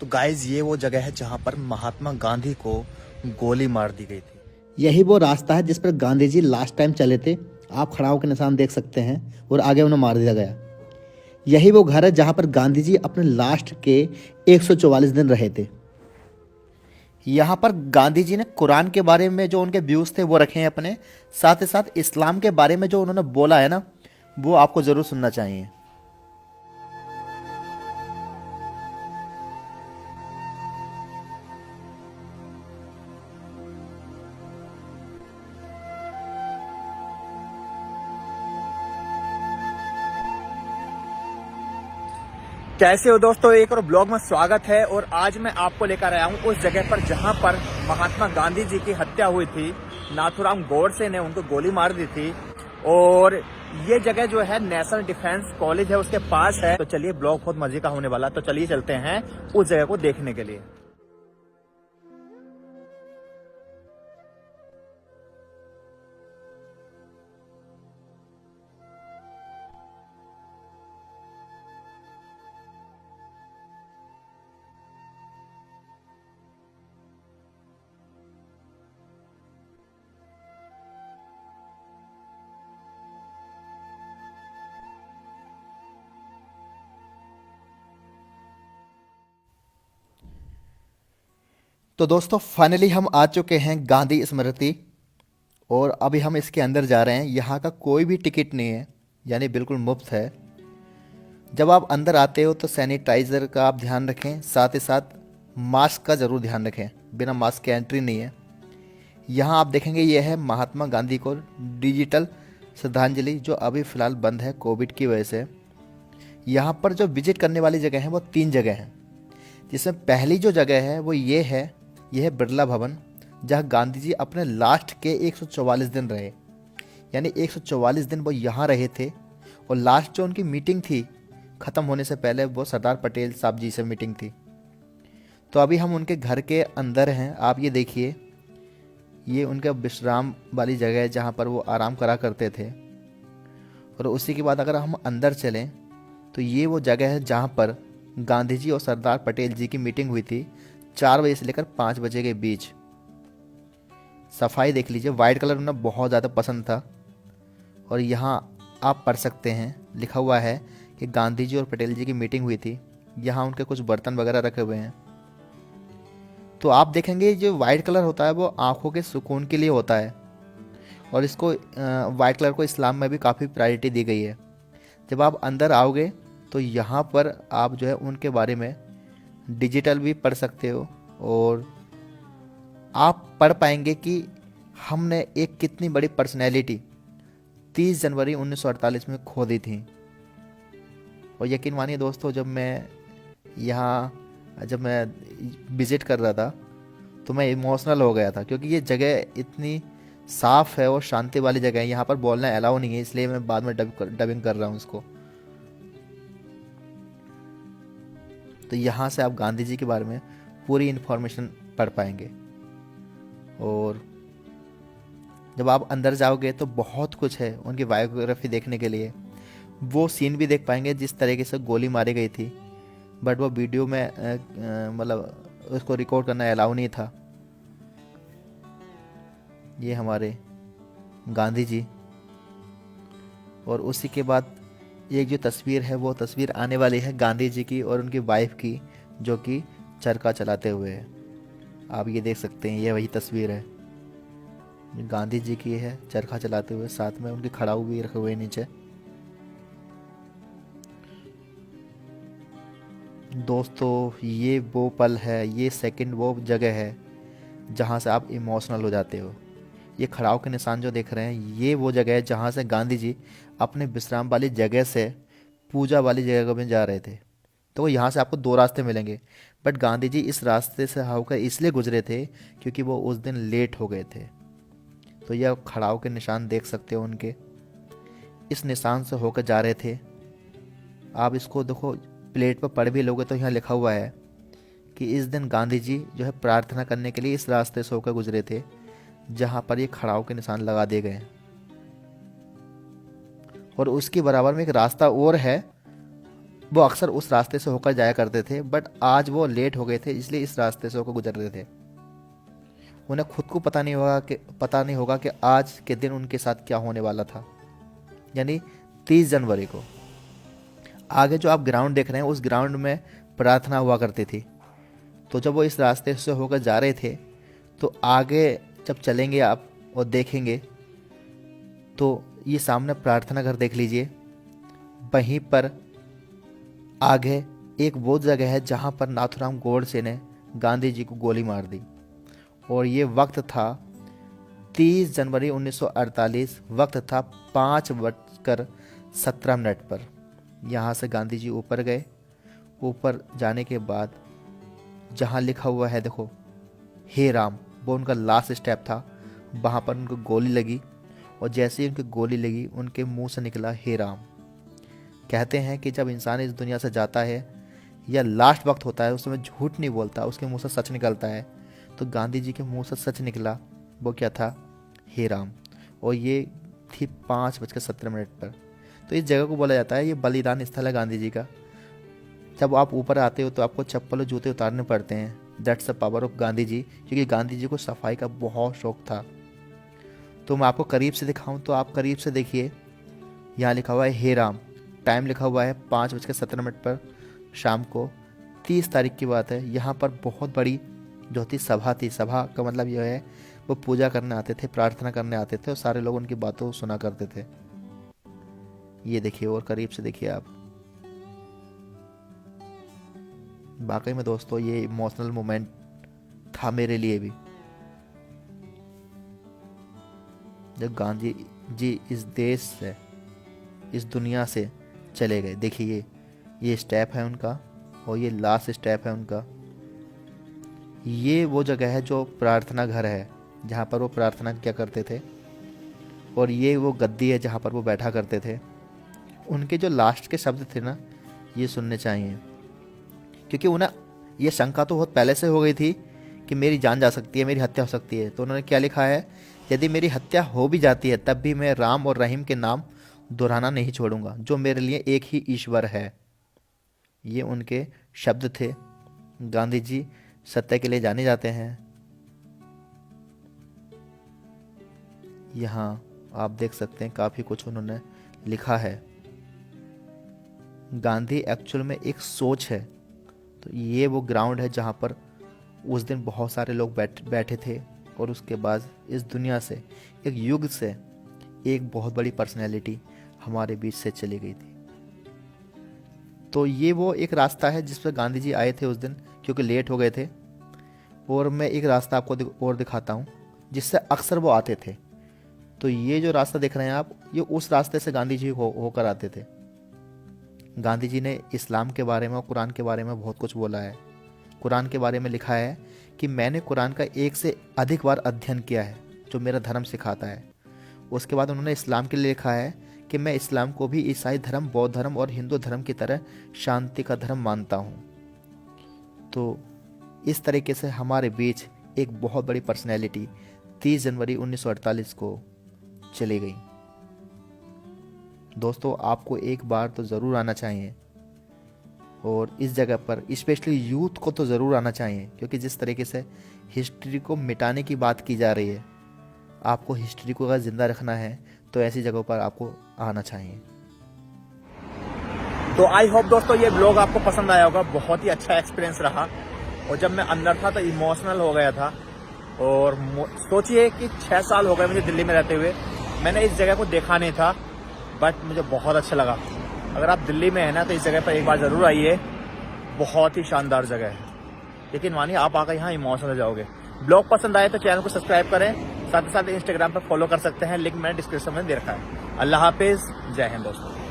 तो गाइज ये वो जगह है जहाँ पर महात्मा गांधी को गोली मार दी गई थी। यही वो रास्ता है जिस पर गांधी जी लास्ट टाइम चले थे। आप खड़ाऊ के निशान देख सकते हैं और आगे उन्हें मार दिया गया। यही वो घर है जहां पर गांधी जी अपने लास्ट के 144 दिन रहे थे। यहाँ पर गांधी जी ने कुरान के बारे में जो उनके व्यूज़ थे वो रखे हैं अपने, साथ ही साथ इस्लाम के बारे में जो उन्होंने बोला है ना, वो आपको ज़रूर सुनना चाहिए। कैसे हो दोस्तों, एक और ब्लॉग में स्वागत है। और आज मैं आपको लेकर आया हूँ उस जगह पर जहाँ पर महात्मा गांधी जी की हत्या हुई थी। नाथूराम गोडसे ने उनको गोली मार दी थी और ये जगह जो है नेशनल डिफेंस कॉलेज है, उसके पास है। तो चलिए, ब्लॉग बहुत मजे का होने वाला, तो चलिए चलते हैं उस जगह को देखने के लिए। तो दोस्तों फाइनली हम आ चुके हैं गांधी स्मृति और अभी हम इसके अंदर जा रहे हैं। यहाँ का कोई भी टिकट नहीं है, यानी बिल्कुल मुफ्त है। जब आप अंदर आते हो तो सैनिटाइज़र का आप ध्यान रखें, साथ ही साथ मास्क का ज़रूर ध्यान रखें। बिना मास्क के एंट्री नहीं है। यहाँ आप देखेंगे ये है महात्मा गांधी को डिजिटल श्रद्धांजलि, जो अभी फ़िलहाल बंद है कोविड की वजह से। यहाँ पर जो विजिट करने वाली जगह हैं वो 3 जगह हैं, जिसमें पहली जो जगह है वो ये है बिरला भवन, जहाँ गांधी जी अपने लास्ट के 144 दिन रहे। यानी 144 दिन वो यहाँ रहे थे और लास्ट जो उनकी मीटिंग थी ख़त्म होने से पहले, वो सरदार पटेल साहब जी से मीटिंग थी। तो अभी हम उनके घर के अंदर हैं। आप ये देखिए, ये उनका विश्राम वाली जगह है जहाँ पर वो आराम करा करते थे। और उसी के बाद अगर हम अंदर चलें तो ये वो जगह है जहाँ पर गांधी जी और सरदार पटेल जी की मीटिंग हुई थी 4 बजे से लेकर 5 बजे के बीच। सफाई देख लीजिए, वाइट कलर उन्हें बहुत ज़्यादा पसंद था। और यहाँ आप पढ़ सकते हैं, लिखा हुआ है कि गांधी जी और पटेल जी की मीटिंग हुई थी। यहाँ उनके कुछ बर्तन वगैरह रखे हुए हैं। तो आप देखेंगे जो वाइट कलर होता है वो आँखों के सुकून के लिए होता है, और इसको वाइट कलर को इस्लाम में भी काफ़ी प्रायोरिटी दी गई है। जब आप अंदर आओगे तो यहाँ पर आप जो है उनके बारे में डिजिटल भी पढ़ सकते हो, और आप पढ़ पाएंगे कि हमने एक कितनी बड़ी पर्सनैलिटी 30 जनवरी 1948 में खो दी थी। और यकीन मानिए दोस्तों, जब मैं विज़िट कर रहा था तो मैं इमोशनल हो गया था, क्योंकि ये जगह इतनी साफ़ है और शांति वाली जगह है। यहाँ पर बोलना अलाउ नहीं है, इसलिए मैं बाद में डबिंग कर रहा हूँ इसको। तो यहाँ से आप गांधी जी के बारे में पूरी इन्फॉर्मेशन पढ़ पाएंगे। और जब आप अंदर जाओगे तो बहुत कुछ है उनकी बायोग्राफी देखने के लिए। वो सीन भी देख पाएंगे जिस तरीके से गोली मारी गई थी, बट वो वीडियो में मतलब उसको रिकॉर्ड करना अलाउ नहीं था। ये हमारे गांधी जी। और उसी के बाद एक जो तस्वीर है वो तस्वीर आने वाली है गांधी जी की और उनकी वाइफ की, जो कि चरखा चलाते हुए है। आप ये देख सकते हैं, ये वही तस्वीर है गांधी जी की है, चरखा चलाते हुए, साथ में उनके खड़ाऊ भी रखे हुए नीचे। दोस्तों ये वो पल है, ये सेकंड वो जगह है जहाँ से आप इमोशनल हो जाते हो। ये खड़ाऊ के निशान जो देख रहे हैं, ये वो जगह है जहाँ से गांधी जी अपने विश्राम वाली जगह से पूजा वाली जगह में जा रहे थे। तो यहाँ से आपको 2 रास्ते मिलेंगे, बट गांधी जी इस रास्ते से होकर इसलिए गुजरे थे क्योंकि वो उस दिन लेट हो गए थे। तो यह खड़ाऊ के निशान देख सकते हो उनके, इस निशान से होकर जा रहे थे। आप इसको देखो, प्लेट पर पढ़ भी लोगे तो यहाँ लिखा हुआ है कि इस दिन गांधी जी जो है प्रार्थना करने के लिए इस रास्ते से होकर गुजरे थे, जहाँ पर ये खड़ाऊ के निशान लगा दिए गए। और उसके बराबर में एक रास्ता और है, वो अक्सर उस रास्ते से होकर जाया करते थे, बट आज वो लेट हो गए थे, इसलिए इस रास्ते से होकर गुजर रहे थे। उन्हें खुद को पता नहीं होगा कि आज के दिन उनके साथ क्या होने वाला था, यानी 30 जनवरी को। आगे जो आप ग्राउंड देख रहे हैं, उस ग्राउंड में प्रार्थना हुआ करती थी। तो जब वो इस रास्ते से होकर जा रहे थे, तो आगे जब चलेंगे आप और देखेंगे तो ये सामने प्रार्थना घर देख लीजिए। वहीं पर आगे एक वो जगह है जहाँ पर नाथूराम गोडसे ने गांधी जी को गोली मार दी, और ये वक्त था 30 जनवरी 1948। वक्त था 5:17 पर। यहाँ से गांधी जी ऊपर गए। ऊपर जाने के बाद जहाँ लिखा हुआ है देखो, हे राम, वो उनका लास्ट स्टेप था। वहाँ पर उनको गोली लगी, और जैसे ही उनकी गोली लगी, उनके मुंह से निकला हे राम। कहते हैं कि जब इंसान इस दुनिया से जाता है या लास्ट वक्त होता है, उस समय झूठ नहीं बोलता, उसके मुंह से सच निकलता है। तो गांधी जी के मुंह से सच निकला, वो क्या था, हे राम। और ये थी 5:17 पर। तो इस जगह को बोला जाता है, ये बलिदान स्थल है गांधी जी का। जब आप ऊपर आते हो तो आपको चप्पल और जूते उतारने पड़ते हैं। That's the power of Gandhi ji, क्योंकि गांधी जी को सफाई का बहुत शौक था। तो मैं आपको करीब से दिखाऊं तो आप करीब से देखिए, यहाँ लिखा हुआ है हे राम। टाइम लिखा हुआ है 5:17 पर शाम को, 30 तारीख की बात है। यहाँ पर बहुत बड़ी जो थी सभा थी। सभा का मतलब यह है, वो पूजा करने आते थे, प्रार्थना करने आते थे, और सारे लोग उनकी बातों सुना करते थे। ये देखिए, और करीब से देखिए आप। वाकई में दोस्तों, ये इमोशनल मोमेंट था मेरे लिए भी, जब गांधी जी इस देश से, इस दुनिया से चले गए। देखिए ये स्टेप है उनका, और ये लास्ट स्टेप है उनका। ये वो जगह है जो प्रार्थना घर है, जहाँ पर वो प्रार्थना किया करते थे, और ये वो गद्दी है जहाँ पर वो बैठा करते थे। उनके जो लास्ट के शब्द थे ना, ये सुनने चाहिए, क्योंकि उन्हें ये शंका तो बहुत पहले से हो गई थी कि मेरी जान जा सकती है, मेरी हत्या हो सकती है। तो उन्होंने क्या लिखा है, यदि मेरी हत्या हो भी जाती है तब भी मैं राम और रहीम के नाम दोहराना नहीं छोड़ूंगा, जो मेरे लिए एक ही ईश्वर है। ये उनके शब्द थे। गांधी जी सत्य के लिए जाने जाते हैं। यहाँ आप देख सकते हैं काफ़ी कुछ उन्होंने लिखा है। गांधी एक्चुअल में एक सोच है। तो ये वो ग्राउंड है जहाँ पर उस दिन बहुत सारे लोग बैठे थे, और उसके बाद इस दुनिया से, एक युग से, एक बहुत बड़ी पर्सनैलिटी हमारे बीच से चली गई थी। तो ये वो एक रास्ता है जिस पर गांधी जी आए थे उस दिन, क्योंकि लेट हो गए थे। और मैं एक रास्ता आपको और दिखाता हूँ जिससे अक्सर वो आते थे। तो ये जो रास्ता देख रहे हैं आप, ये उस रास्ते से गांधी जी होकर आते थे। गांधी जी ने इस्लाम के बारे में और कुरान के बारे में बहुत कुछ बोला है। कुरान के बारे में लिखा है कि मैंने कुरान का 1 से अधिक बार अध्ययन किया है, जो मेरा धर्म सिखाता है। उसके बाद उन्होंने इस्लाम के लिए लिखा है कि मैं इस्लाम को भी ईसाई धर्म, बौद्ध धर्म और हिंदू धर्म की तरह शांति का धर्म मानता हूँ। तो इस तरीके से हमारे बीच एक बहुत बड़ी पर्सनैलिटी 30 जनवरी 1948 को चली गई। दोस्तों, आपको एक बार तो ज़रूर आना चाहिए, और इस जगह पर स्पेशली यूथ को तो ज़रूर आना चाहिए, क्योंकि जिस तरीके से हिस्ट्री को मिटाने की बात की जा रही है, आपको हिस्ट्री को अगर ज़िंदा रखना है तो ऐसी जगहों पर आपको आना चाहिए। तो आई होप दोस्तों ये ब्लॉग आपको पसंद आया होगा। बहुत ही अच्छा एक्सपीरियंस रहा, और जब मैं अंदर था तो इमोशनल हो गया था। और सोचिए कि 6 साल हो गए मुझे दिल्ली में रहते हुए, मैंने इस जगह को देखा नहीं था, बट मुझे बहुत अच्छा लगा। अगर आप दिल्ली में हैं ना, तो इस जगह पर एक बार ज़रूर आइए। बहुत ही शानदार जगह है, लेकिन मानिए आप आकर यहाँ इमोशनल हो जाओगे। ब्लॉग पसंद आए तो चैनल को सब्सक्राइब करें, साथ ही साथ इंस्टाग्राम पर फॉलो कर सकते हैं, लिंक मैंने डिस्क्रिप्शन में दे रखा है। अल्लाह हाफिज़, जय हिंद दोस्तों।